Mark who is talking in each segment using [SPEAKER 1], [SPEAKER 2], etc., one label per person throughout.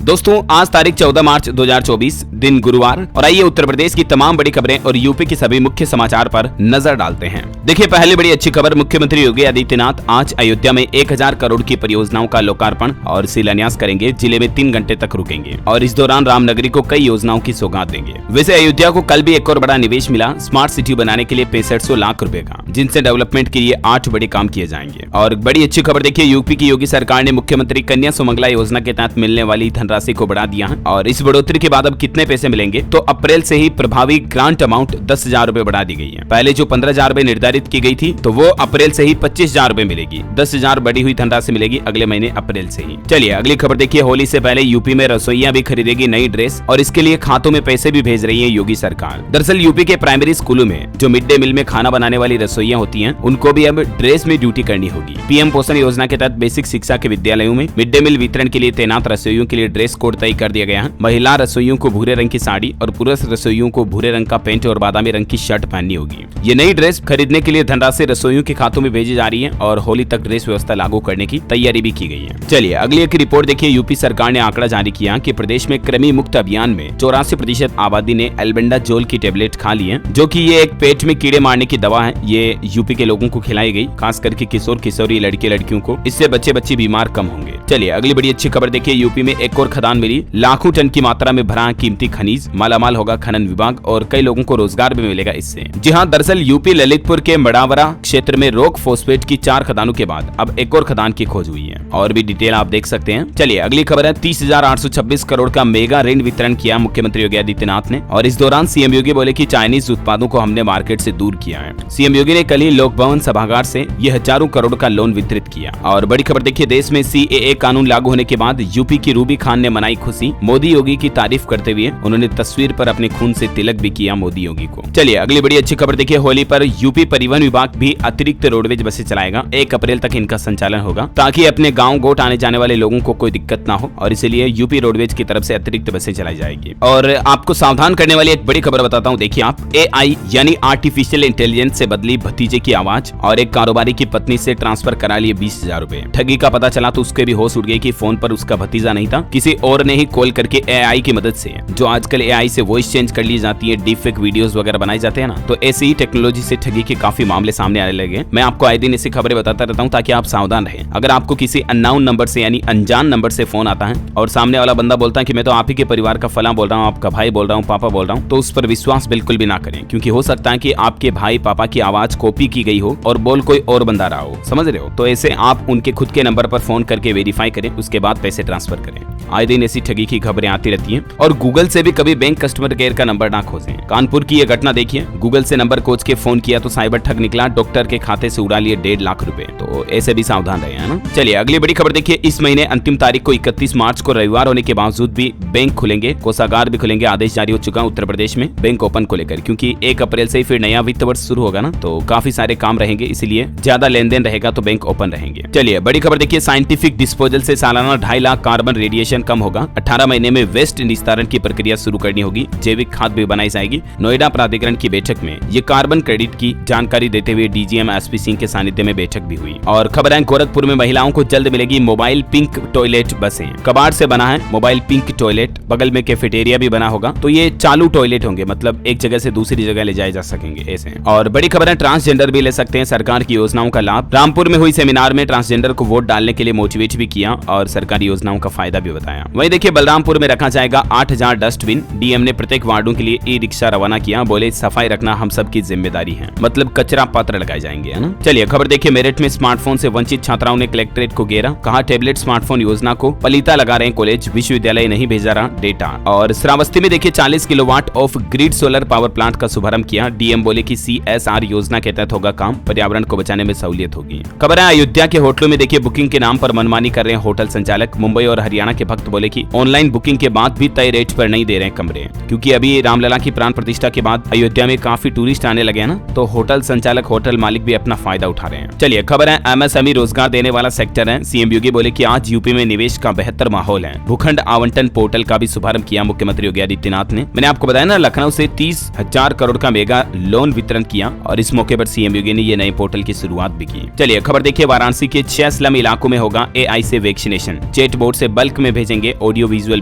[SPEAKER 1] दोस्तों आज तारीख 14 मार्च 2024 दिन गुरुवार और आइए उत्तर प्रदेश की तमाम बड़ी खबरें और यूपी की सभी मुख्य समाचार पर नजर डालते हैं। देखिए पहली बड़ी अच्छी खबर, मुख्यमंत्री योगी आदित्यनाथ आज अयोध्या में 1000 करोड़ की परियोजनाओं का लोकार्पण और शिलान्यास करेंगे। जिले में 3 घंटे तक रुकेंगे और इस दौरान रामनगरी को कई योजनाओं की सौगात देंगे। वैसे अयोध्या को कल भी एक और बड़ा निवेश मिला, स्मार्ट सिटी बनाने के लिए 6500 लाख रुपए का, जिनसे डेवलपमेंट के लिए 8 बड़े काम किए जाएंगे। और बड़ी अच्छी खबर देखिए, यूपी की योगी सरकार ने मुख्यमंत्री कन्या सुमंगला योजना के तहत मिलने वाली धनराशि को बढ़ा दिया है। और इस बढ़ोतरी के बाद अब कितने पैसे मिलेंगे, तो अप्रैल से ही प्रभावी ग्रांट अमाउंट 10,000 रुपए बढ़ा दी गई है। पहले जो 15,000 रुपए निर्धारित की गई थी, तो वो अप्रैल से ही 25,000 रुपए मिलेगी। 10,000 बढ़ी हुई धनराशि मिलेगी अगले महीने अप्रैल से ही। चलिए अगली खबर देखिए, होली से पहले यूपी में रसोइयां भी खरीदेगी नई ड्रेस और इसके लिए खातों में पैसे भी भेज रही है योगी सरकार। दरअसल यूपी के प्राइमरी स्कूलों में जो मिड डे मील में खाना बनाने वाली रसोइयां होती हैं, उनको भी अब ड्रेस में ड्यूटी करनी होगी। पीएम पोषण योजना के तहत बेसिक शिक्षा के विद्यालयों में मिड डे मील वितरण के लिए तैनात रसोइयों के लिए ड्रेस कोड तय कर दिया गया है। महिला रसोइयों को भूरे रंग की साड़ी और पुरुष रसोइयों को भूरे रंग का पैंट और बादामी रंग की शर्ट पहननी होगी। ये नई ड्रेस खरीदने के लिए धनराशि रसोइयों के खातों में भेजी जा रही है और होली तक ड्रेस व्यवस्था लागू करने की तैयारी भी की गई है। चलिए अगली एक रिपोर्ट देखिए, यूपी सरकार ने आंकड़ा जारी किया कि प्रदेश में कृमि मुक्त अभियान में 84% आबादी ने एल्बेंडाजोल की टेबलेट खा ली है, जो कि ये एक पेट में कीड़े मारने की दवा है। ये यूपी के लोगों को खिलाई गई, खास करके किशोर किशोरी लड़के लड़कियों को। इससे बच्चे बीमार कम होंगे। चलिए अगली बड़ी अच्छी खबर देखिए, यूपी में एक और खदान मिली, लाखों टन की मात्रा में भरा कीमती खनिज, मालामाल होगा खनन विभाग और कई लोगों को रोजगार भी मिलेगा इससे। जी हाँ, दरअसल यूपी ललितपुर के मड़ावरा क्षेत्र में रॉक फॉस्फेट की 4 खदानों के बाद अब एक और खदान की खोज हुई है और भी डिटेल आप देख सकते हैं। चलिए अगली खबर है, 30,826 करोड़ का मेगा ऋण वितरण किया मुख्यमंत्री योगी आदित्यनाथ ने और इस दौरान सीएम योगी बोले कि चाइनीज उत्पादों को हमने मार्केट से दूर किया है। सीएम योगी ने कल ही लोक भवन सभागार से ये हजारों करोड़ का लोन वितरित किया। और बड़ी खबर देखिए, देश में CAA कानून लागू होने के बाद यूपी की रूबी खान ने मनाई खुशी। मोदी योगी की तारीफ करते हुए उन्होंने तस्वीर पर अपने खून से तिलक भी किया मोदी योगी को। चलिए अगली बड़ी अच्छी खबर देखिए, होली पर यूपी परिवहन विभाग भी अतिरिक्त रोडवेज बसें चलाएगा। 1 अप्रैल तक इनका संचालन होगा ताकि अपने गांव गोट आने जाने वाले लोगों को कोई दिक्कत ना हो और इसलिए यूपी रोडवेज की तरफ से अतिरिक्त बसें चलाई जाएगी। और आपको सावधान करने वाली एक बड़ी खबर बताता हूँ, देखिए आप, AI यानी आर्टिफिशियल इंटेलिजेंस से बदली भतीजे की आवाज और एक कारोबारी की पत्नी से ट्रांसफर करा लिए 20,000 रुपए। ठगी का पता चला तो उसके भी होश उड़ गई कि फोन पर उसका भतीजा नहीं था, किसी और ने ही कॉल करके AI की मदद से, जो आजकल AI से वॉइस चेंज कर ली जाती है, डीप फेक वीडियोस वगैरह बनाए जाते हैं ना, तो ऐसी ही टेक्नोलॉजी से ठगी के काफी मामले सामने आने लगे। मैं आपको आए दिन ऐसी खबरें बताता रहता हूँ ताकि आप सावधान रहें। अगर आपको किसी अननोन नंबर से यानी अनजान नंबर से फोन आता है और सामने वाला बंदा बोलता है कि मैं तो आप ही के परिवार का फलां बोल रहा हूँ, आपका भाई बोल रहा हूँ, पापा बोल रहा हूँ, तो उस पर विश्वास बिल्कुल भी ना करें, क्योंकि हो सकता है कि आपके भाई पापा की आवाज कॉपी की गई हो और बोल कोई और बंदा रहा हो, समझ रहे हो। तो ऐसे आप उनके खुद के नंबर पर फोन करके वेरीफाई करें, उसके बाद पैसे ट्रांसफर करें। आए दिन ऐसी ठगी की खबरें आती रहती हैं। और गूगल से भी कभी बैंक कस्टमर केयर का नंबर ना खोजें। कानपुर की यह घटना देखिए, गूगल से नंबर खोज के फोन किया तो साइबर ठग निकला, डॉक्टर के खाते से उड़ा लिए 1.5 लाख रुपए। तो ऐसे भी सावधान रहे, है ना। चलिए अगली बड़ी खबर देखिए, इस महीने अंतिम तारीख को 31 मार्च को रविवार होने के बावजूद भी बैंक खुलेंगे, कोषागार भी खुलेंगे। आदेश जारी हो चुका उत्तर प्रदेश में बैंक ओपन को लेकर, क्योंकि 1 अप्रैल से ही फिर नया वित्त वर्ष शुरू होगा ना, तो काफी सारे काम रहेंगे, इसलिए ज्यादा लेन देन रहेगा तो बैंक ओपन रहेंगे। चलिए बड़ी खबर देखिए, साइंटिफिक डिस्पोजल से सालाना 2.5 लाख कार्बन रेडिएशन कम होगा। 18 महीने में वेस्ट निस्तारण की प्रक्रिया शुरू करनी होगी, जैविक खाद भी बनाई जाएगी। नोएडा प्राधिकरण की बैठक में ये कार्बन क्रेडिट की जानकारी देते हुए DGM SP सिंह के सानिध्य में बैठक भी हुई। और खबर है, गोरखपुर में महिलाओं को जल्द मिलेगी मोबाइल पिंक टॉयलेट बसें। कबाड़ से बना है मोबाइल पिंक टॉयलेट, बगल में कैफेटेरिया भी बना होगा, तो ये चालू टॉयलेट होंगे, मतलब एक जगह से दूसरी जगह ले जाए जा सकेंगे ऐसे। और बड़ी खबर है, ट्रांसजेंडर भी ले सकते हैं सरकार की योजनाओं का लाभ। रामपुर में हुई सेमिनार में ट्रांसजेंडर को वोट डालने के लिए मोटिवेट भी किया और सरकारी योजनाओं का फायदा भी बताया। वहीं देखिए, बलरामपुर में रखा जाएगा 8000 डस्टबिन। DM ने प्रत्येक वार्डों के लिए ई-रिक्शा रवाना किया, बोले सफाई रखना हम सब की जिम्मेदारी है, मतलब कचरा पात्र लगाए जाएंगे, है ना। चलिए खबर देखिए, मेरठ में स्मार्टफोन से वंचित छात्राओं ने कलेक्ट्रेट को घेरा, कहा टैबलेट स्मार्टफोन योजना को पलीता लगा रहे हैं कॉलेज, विश्वविद्यालय नहीं भेजा रहा डेटा। और श्रावस्ती में देखिए 40 kilowatt of grid solar power plant का शुभारंभ किया। DM बोले कि CSR योजना के तहत होगा काम, पर्यावरण को बचाने में सहूलियत होगी। खबर है, अयोध्या के होटलों में देखिए बुकिंग के नाम पर मनमानी कर रहे हैं होटल संचालक। मुंबई और हरियाणा के भक्त बोले कि ऑनलाइन बुकिंग के बाद भी तय रेट पर नहीं दे रहे हैं कमरे, क्योंकि अभी रामलला की प्राण प्रतिष्ठा के बाद अयोध्या में काफी टूरिस्ट आने लगे हैं ना, तो होटल संचालक होटल मालिक भी अपना फायदा उठा रहे हैं। चलिए खबर है, MSME रोजगार देने वाला सेक्टर है। CM योगी बोले कि आज यूपी में निवेश का बेहतर माहौल है। भूखंड आवंटन पोर्टल का भी शुभारंभ किया मुख्यमंत्री योगी आदित्यनाथ ने। मैंने आपको बताया ना, लखनऊ से 30,000 करोड़ का मेगा लोन वितरण किया और इस मौके पर CM योगी ने ये नए पोर्टल की शुरुआत भी की। चलिए खबर देखिए, वाराणसी के 6 स्लम इलाकों में होगा AI से वैक्सीनेशन। चैट बोर्ड से बल्क में भेजेंगे भेजेंगे ऑडियो विजुअल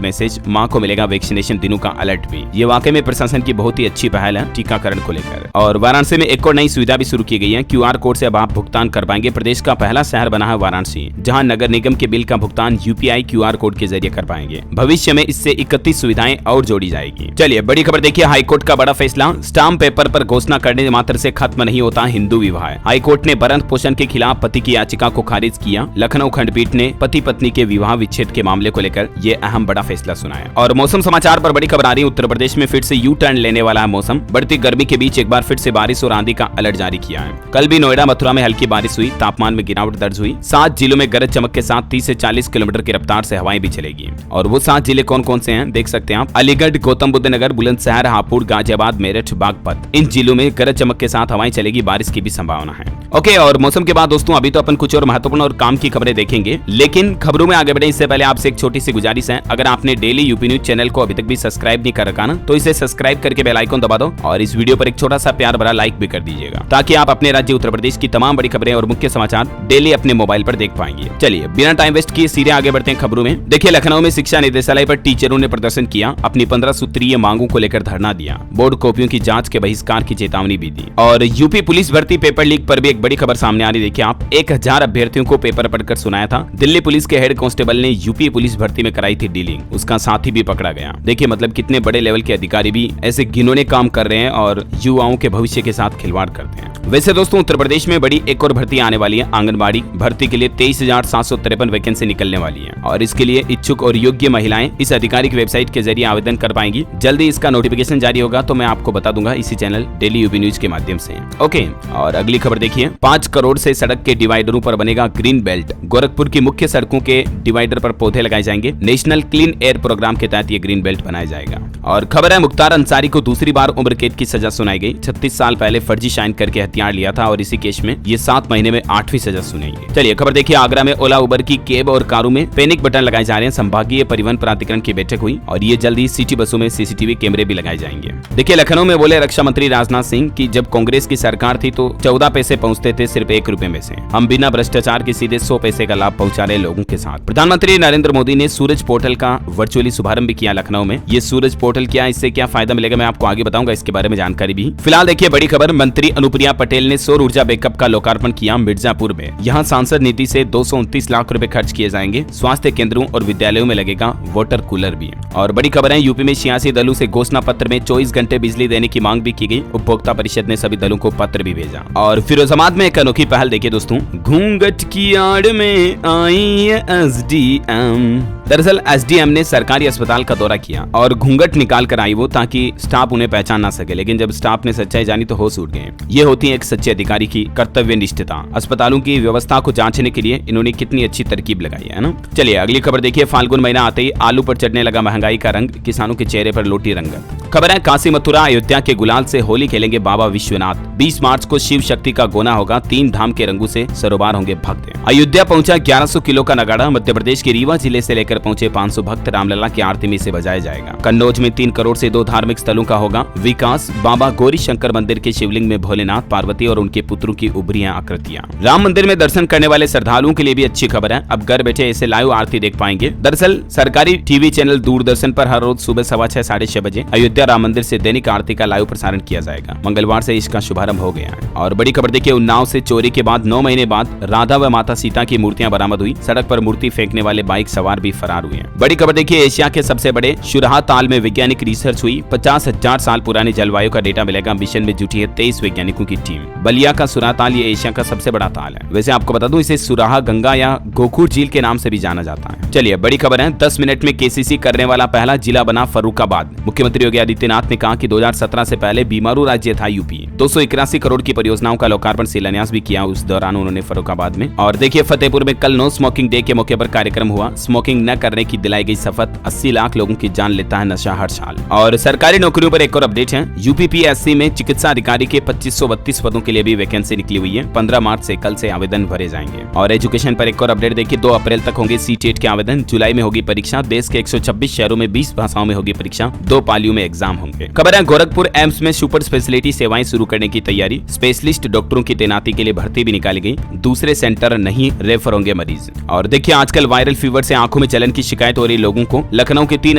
[SPEAKER 1] मैसेज, मां को मिलेगा वैक्सीनेशन दिनों का अलर्ट भी। ये वाकई में प्रशासन की बहुत ही अच्छी पहल है टीकाकरण को लेकर। और वाराणसी में एक और नई सुविधा भी शुरू की गई है। QR कोड से अब आप भुगतान कर पाएंगे। प्रदेश का पहला शहर बना है वाराणसी, जहां नगर निगम के बिल का भुगतान UPI QR कोड के जरिए कर पाएंगे। भविष्य में इससे 31 सुविधाएं और जोड़ी जाएगी। चलिए बड़ी खबर देखिए, हाईकोर्ट का बड़ा फैसला। स्टाम्प पेपर पर घोषणा करने मात्र से खत्म नहीं होता हिंदू विवाह। हाईकोर्ट ने भरण पोषण के खिलाफ पति की याचिका को खारिज किया। लखनऊ खंडपीठ ने पति पत्नी के विवाह विच्छेद के मामले को लेकर ये अहम बड़ा फैसला सुनाया। और मौसम समाचार पर बड़ी खबर आ रही है। उत्तर प्रदेश में फिर से यू टर्न लेने वाला है मौसम। बढ़ती गर्मी के बीच एक बार फिर से बारिश और आंधी का अलर्ट जारी किया है। कल भी नोएडा मथुरा में हल्की बारिश हुई, तापमान में गिरावट दर्ज हुई। 7 जिलों में गरज चमक के साथ 30 से 40 किलोमीटर की रफ्तार से हवाएं भी चलेगी। और वो 7 जिले कौन कौन से हैं देख सकते हैं आप। अलीगढ़, गौतम बुद्ध नगर, बुलंदशहर, हापुड़, गाजियाबाद, मेरठ, बागपत, इन जिलों में गरज चमक के साथ हवाएं चलेगी। बारिश की भी संभावना है। ओके, और मौसम के बाद दोस्तों अभी तो अपन कुछ और महत्वपूर्ण और काम की खबरें देखेंगे, लेकिन खबरों में आगे बढ़े इससे पहले आपसे एक छोटी सी गुजारिश है। अगर आपने डेली यूपी न्यूज चैनल को अभी तक भी सब्सक्राइब नहीं कर रखा ना, तो इसे सब्सक्राइब करके बेल आइकन दबा दो और इस वीडियो पर एक छोटा सा प्यार भरा लाइक भी कर दीजिएगा, ताकि आप अपने राज्य उत्तर प्रदेश की तमाम बड़ी खबरें और मुख्य समाचार डेली अपने मोबाइल पर देख पाएंगे। चलिए बिना टाइम वेस्ट किए सीधे आगे बढ़ते हैं खबरों में। देखिए, लखनऊ में शिक्षा निदेशालय पर टीचरों ने प्रदर्शन किया। अपनी 15 सूत्रीय मांगों को लेकर धरना दिया। बोर्ड कॉपियों की जांच के बहिष्कार की चेतावनी भी दी। और यूपी पुलिस भर्ती पेपर लीक पर भी एक बड़ी खबर सामने आ रही। देखिए आप, 1000 अभ्यर्थियों को पेपर पढ़कर सुनाया था। दिल्ली पुलिस के हेड कांस्टेबल ने यूपी पुलिस भर्ती में कराई थी डीलिंग, उसका साथी भी पकड़ा गया। देखिए मतलब कितने बड़े लेवल के अधिकारी भी ऐसे घिनौने काम कर रहे हैं और युवाओं के भविष्य के साथ खिलवाड़ करते हैं। वैसे दोस्तों उत्तर प्रदेश में बड़ी एक और भर्ती आने वाली है। आंगनबाड़ी भर्ती के लिए 23,753 वैकेंसी निकलने वाली है और इसके लिए इच्छुक और योग्य महिलाएं इस आधिकारिक वेबसाइट के जरिए आवेदन कर पाएंगी। जल्दी इसका नोटिफिकेशन जारी होगा तो मैं आपको बता दूंगा इसी चैनल डेली यूपी न्यूज के माध्यम से। ओके, और अगली खबर देखिए, 5 करोड़ से सड़क के डिवाइडरों पर बनेगा ग्रीन बेल्ट। गोरखपुर की मुख्य सड़कों के डिवाइडर पर पौधे लगाए जाएंगे। नेशनल क्लीन एयर प्रोग्राम के तहत ये ग्रीन बेल्ट बनाया जाएगा। और खबर है, मुख्तार अंसारी को दूसरी बार उम्र कैद की सजा सुनाई गई। 36 साल पहले फर्जी साइन करके हथियार लिया था और इसी केस में ये 7 महीने में 8वीं सजा सुनेंगे। चलिए खबर देखिए, आगरा में ओला उबर की कैब और कारों में पैनिक बटन लगाए जा रहे हैं। संभागीय परिवहन प्राधिकरण की बैठक हुई और ये जल्दी सिटी बसों में CCTV कैमरे भी लगाए जाएंगे। देखिए लखनऊ में बोले रक्षा मंत्री राजनाथ सिंह की जब कांग्रेस की सरकार थी तो 14 पैसे पहुंचते थे सिर्फ 1 रुपए में से। हम बिना भ्रष्टाचार के सीधे 100 पैसे का लाभ पहुंचा रहे लोगों के साथ। प्रधानमंत्री नरेंद्र मोदी ने सूरज पोर्टल का वर्चुअली शुभारंभ भी किया लखनऊ में। ये सूरज पोर्टल क्या, इससे क्या फायदा मिलेगा, मैं आपको आगे बताऊंगा इसके बारे में जानकारी भी। फिलहाल देखिए बड़ी खबर, मंत्री अनुप्रिया पटेल ने सौर ऊर्जा बैकअप का लोकार्पण किया मिर्जापुर में। यहाँ सांसद निधि से 229 लाख रुपए खर्च किए जाएंगे। स्वास्थ्य केंद्रों और विद्यालयों में लगेगा वाटर कूलर भी। और बड़ी खबर है, यूपी में 86 दलों से घोषणा पत्र में 24 घंटे बिजली देने की मांग भी की गई। उपभोक्ता परिषद ने सभी दलों को पत्र भी भेजा। और फिरोजाबाद में एक अनोखी पहल देखिए दोस्तों, घूंघट की आड़ में आई SDM। दरअसल SDM ने सरकारी अस्पताल का दौरा किया और घूंघट निकाल कर आई वो, ताकि स्टाफ उन्हें पहचान ना सके। लेकिन जब स्टाफ ने सच्चाई जानी तो होश उड़ गए। ये होती है एक सच्चे अधिकारी की कर्तव्य निष्ठता। अस्पतालों की व्यवस्था को जांचने के लिए इन्होंने कितनी अच्छी तरकीब लगाई है ना। चलिए अगली खबर देखिए, फाल्गुन महीना आते ही आलू पर चढ़ने लगा महंगाई का रंग। किसानों के चेहरे पर लौटी रंगत। खबर है, काशी मथुरा अयोध्या के गुलाल से होली खेलेंगे बाबा विश्वनाथ। 20 मार्च को शिव शक्ति का गोना होगा। 3 धाम के रंगों से सरोबार होंगे भक्त। अयोध्या पहुंचा 1100 किलो का नगाड़ा। मध्य प्रदेश के रीवा जिले से लेकर पहुंचे 500 भक्त। रामलला की आरती में से बजाया जाएगा। कन्नौज में 3 करोड़ से 2 धार्मिक स्थलों का होगा विकास। बाबा गौरी शंकर मंदिर के शिवलिंग में भोलेनाथ, पार्वती और उनके पुत्रों की उभरी हैं आकृतियां। राम मंदिर में दर्शन करने वाले श्रद्धालुओं के लिए भी अच्छी खबर है, अब घर बैठे ऐसे लाइव आरती देख पाएंगे। दरअसल सरकारी टीवी चैनल दूरदर्शन पर हर रोज सुबह 6:15 साढ़े 6 बजे अयोध्या राम मंदिर से दैनिक आरती का लाइव प्रसारण किया जाएगा। मंगलवार से इसका शुभारंभ हो गया है। और बड़ी खबर देखिए, उन्नाव से चोरी के बाद 9 महीने बाद राधा व माता सीता की मूर्तियां बरामद हुई। सड़क पर मूर्ति फेंकने वाले बाइक सवार भी फरार हुए हैं। बड़ी खबर देखिए, एशिया के सबसे बड़े शुराहा ताल में वैज्ञानिक रिसर्च हुई। 50,000 साल पुरानी जलवायु का डेटा मिलेगा। मिशन में जुटी है 23 वैज्ञानिकों की टीम। बलिया का सुराहा ताल ये एशिया का सबसे बड़ा ताल है। वैसे आपको बता दूं, इसे सुराहा गंगा या गोखुर झील के नाम से भी जाना जाता है। चलिए बड़ी खबर है, 10 मिनट में KCC करने वाला पहला जिला बना फर्रुखाबाद। मुख्यमंत्री योगी आदित्यनाथ ने कहा कि 2017 से पहले बीमारू राज्य था यूपी। 281 करोड़ की परियोजनाओं का लोकार्पण शिलान्यास भी किया उस दौरान उन्होंने फर्रुखाबाद में। और देखिए फतेहपुर में कल नो स्मोकिंग डे के मौके पर कार्यक्रम हुआ। स्मोकिंग न करने की दिलाई गई शपथ। 80 लाख लोगों की जान लेता है नशा हर साल। और सरकारी नौकरियों पर एक और अपडेट है, UPPSC में चिकित्सा अधिकारी के 2532 पदों के लिए भी वैकेंसी निकली हुई है। 15 मार्च से कल से आवेदन भरे जाएंगे। और एजुकेशन पर एक और अपडेट देखिए, 2 अप्रैल तक होंगे CTET के आवेदन। जुलाई में होगी परीक्षा। देश के 126 शहरों में 20 भाषाओं में होगी परीक्षा। 2 पालियों में एग्जाम होंगे। खबर है गोरखपुर एम्स में सुपर स्पेशलिटी सेवाएं शुरू करने की तैयारी, स्पेशलिस्ट डॉक्टरों की तैनाती के लिए भर्ती भी निकाली गई, दूसरे सेंटर नहीं रेफर होंगे मरीज। और देखिए आजकल वायरल फीवर से आंखों में जलन की शिकायत हो रही लोगों को लखनऊ के 3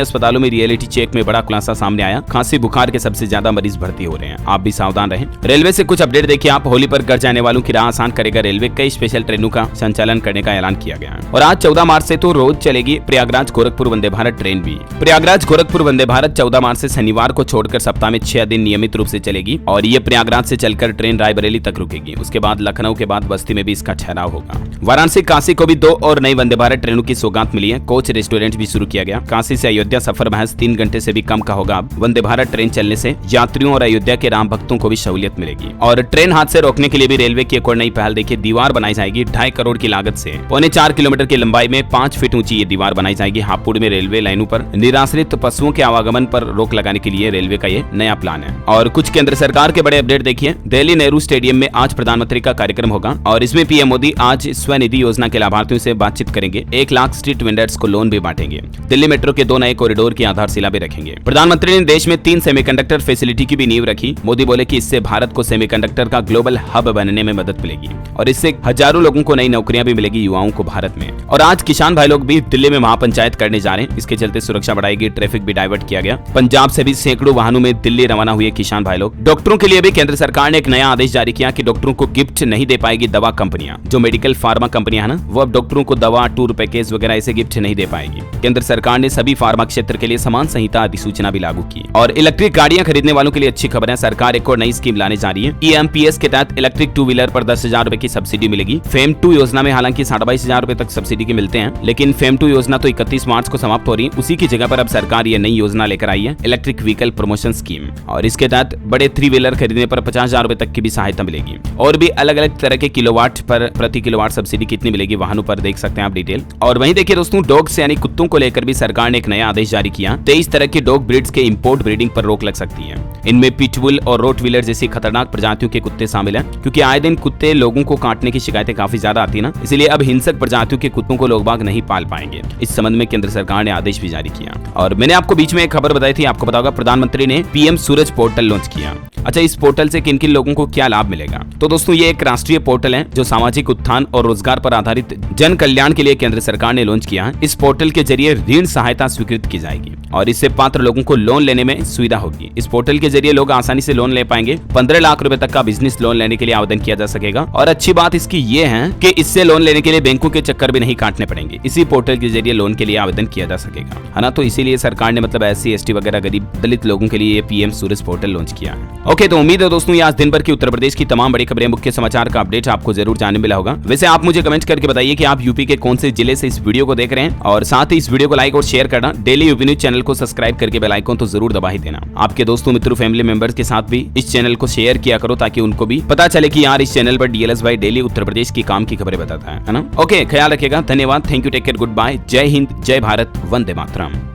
[SPEAKER 1] अस्पतालों में रियलिटी चेक में बड़ा खुलासा सामने आया। खांसी बुखार के सबसे ज्यादा मरीज भर्ती हो रहे हैं, आप भी सावधान रहें। रेलवे से कुछ अपडेट देखिए आप। होली पर घर जाने वालों की राह आसान करेगा रेलवे, कई स्पेशल ट्रेनों का संचालन करने का ऐलान किया गया है। और आज 14 मार्च से तो रोज चलेगी प्रयागराज गोरखपुर वंदे भारत ट्रेन भी। प्रयागराज गोरखपुर वंदे भारत 14 मार्च से शनिवार को छोड़कर सप्ताह में 6 दिन नियमित रूप से चलेगी और ये प्रयागराज से चलकर ट्रेन रायबरेली तक रुकेगी। उसके बाद लखनऊ के बाद बस्ती में भी इसका ठहराव होगा। वाराणसी काशी को भी 2 और नई वंदे भारत ट्रेनों की सौगात मिली है। कोच रेस्टोरेंट भी शुरू किया गया। काशी से अयोध्या सफर महज 3 घंटे से भी कम का होगा। अब वंदे भारत ट्रेन चलने से यात्रियों और अयोध्या के राम भक्तों को भी सहूलियत मिलेगी। और ट्रेन हादसे रोकने के लिए भी रेलवे की एक और नई पहल देखिए, दीवार बनाई जाएगी 2.5 करोड़ की लागत से। 4.25 किलोमीटर की लंबाई में 5 फीट ऊंची ये दीवार बनाई जाएगी। हापुड़ में रेलवे लाइनों पर निराश्रित पशुओं के आवागमन पर रोक लगाने के लिए रेलवे का ये नया प्लान है। और कुछ केंद्र सरकार के बड़े अपडेट देखिए। दिल्ली नेहरू स्टेडियम में आज प्रधानमंत्री का कार्यक्रम होगा और इसमें पीएम मोदी आज स्वनिधि योजना के लाभार्थियों से बातचीत करेंगे। 1 लाख स्ट्रीट वेंडर्स को लोन भी बांटेंगे। दिल्ली मेट्रो के 2 नए कॉरिडोर की आधारशिला भी रखेंगे। प्रधानमंत्री ने देश में 3 सेमीकंडक्टर फैसिलिटी की भी नींव रखी। मोदी बोले कि इससे भारत को सेमीकंडक्टर का ग्लोबल हब बनने में मदद मिलेगी और इससे हजारों लोगों को नई नौकरियां भी मिलेगी युवाओं को भारत में। और आज किसान भाई लोग भी दिल्ली में महापंचायत करने जा रहे हैं। इसके चलते सुरक्षा बढ़ाएगी, ट्रैफिक भी डाइवर्ट किया गया। पंजाब से भी सैकड़ों वाहनों में दिल्ली रवाना हुए किसान भाई लोग। डॉक्टरों के लिए भी केंद्र सरकार ने एक नया आदेश जारी किया कि डॉक्टरों को गिफ्ट नहीं दे पाएगी दवा कंपनियां। जो मेडिकल फार्मा कंपनियां है ना, वो अब डॉक्टरों को दवा, टूर पैकेज वगैरह ऐसे गिफ्ट नहीं दे पाएगी। केंद्र सरकार ने सभी फार्मा क्षेत्र के लिए समान संहिता अधिसूचना भी लागू की। और इलेक्ट्रिक गाड़ियां खरीदने वालों के लिए अच्छी खबर है, सरकार एक और नई स्कीम लाने जा रही है। EMPS के तहत इलेक्ट्रिक 2 व्हीलर पर 10,000 रुपए की सब्सिडी मिलेगी। फेम 2 योजना में हालांकि 22,500 रुपए तक सब्सिडी के मिलते हैं, लेकिन फेम 2 योजना तो 31 मार्च को समाप्त हो रही है। उसी की जगह पर अब सरकार ये नई योजना लेकर आई है, इलेक्ट्रिक व्हीकल प्रमोशन स्कीम। और इसके तहत बड़े 3 व्हीलर खरीदने पर 50,000 रुपए तक की भी सहायता मिलेगी। और भी अलग अलग तरह के किलोवाट पर प्रति किलोवाट सब्सिडी कितनी मिलेगी वाहनों पर देख सकते हैं आप डिटेल। और वहीं देखिए दोस्तों, डॉग्स यानी कुत्तों को लेकर भी सरकार ने एक नया आदेश जारी किया। 23 तरह के डॉग ब्रीड्स के इंपोर्ट ब्रीडिंग पर रोक लग सकती है। इनमें पिटबुल और रोटवीलर जैसी खतरनाक प्रजातियों के कुत्ते शामिल हैं, क्योंकि आए दिन कुत्ते लोगों को काटने की शिकायतें काफी ज्यादा आती है ना, इसलिए अब हिंसक प्रजातियों के कुत्तों को लोग बाग नहीं पाल पाएंगे। इस संबंध में केंद्र सरकार ने आदेश भी जारी किया। और मैंने आपको बीच में एक खबर बताई थी, आपको पता होगा प्रधानमंत्री ने PM सूरज पोर्टल लॉन्च किया। अच्छा, इस पोर्टल से किन किन लोगों को क्या लाभ मिलेगा? तो दोस्तों ये एक राष्ट्रीय पोर्टल है जो सामाजिक उत्थान और रोजगार पर आधारित जन कल्याण के लिए केंद्र सरकार ने लॉन्च किया है। इस पोर्टल के जरिए ऋण सहायता स्वीकृत की जाएगी और इससे पात्र लोगों को लोन लेने में सुविधा होगी। इस पोर्टल के जरिए लोग आसानी से लोन ले पाएंगे। 15 लाख रुपए तक का बिजनेस लोन लेने के लिए आवेदन किया जा सकेगा। और अच्छी बात इसकी ये है कि इससे लोन लेने के लिए बैंकों के चक्कर भी नहीं काटने पड़ेंगे। इसी पोर्टल के जरिए लोन के लिए आवेदन किया जा सकेगा, है ना। तो इसीलिए सरकार ने मतलब SC ST वगैरह गरीब दलित लोगों के लिए PM सूरज पोर्टल लॉन्च किया है। ओके, तो उम्मीद है दोस्तों ये आज दिन भर की उत्तर प्रदेश की तमाम बड़ी खबरें, मुख्य समाचार का अपडेट आपको जरूर जानने मिला होगा। वैसे आप मुझे कमेंट करके बताइए कि आप यूपी के कौन से जिले से इस वीडियो को देख रहे हैं और साथ ही इस वीडियो को लाइक और शेयर करना। डेली यूपी न्यूज चैनल को सब्सक्राइब करके बेल आइकन तो जरूर दबा ही देना। आपके दोस्तों, मित्रों, फैमिली मेंबर्स के साथ भी इस चैनल को शेयर किया करो ताकि उनको भी पता चले कि यार इस चैनल पर DLS भाई डेली उत्तर प्रदेश की काम की खबरें बताता है ना। ओके, ख्याल रखिएगा। धन्यवाद। Thank you. Take care. Good bye. जय हिंद, जय भारत, वंदे मातरम।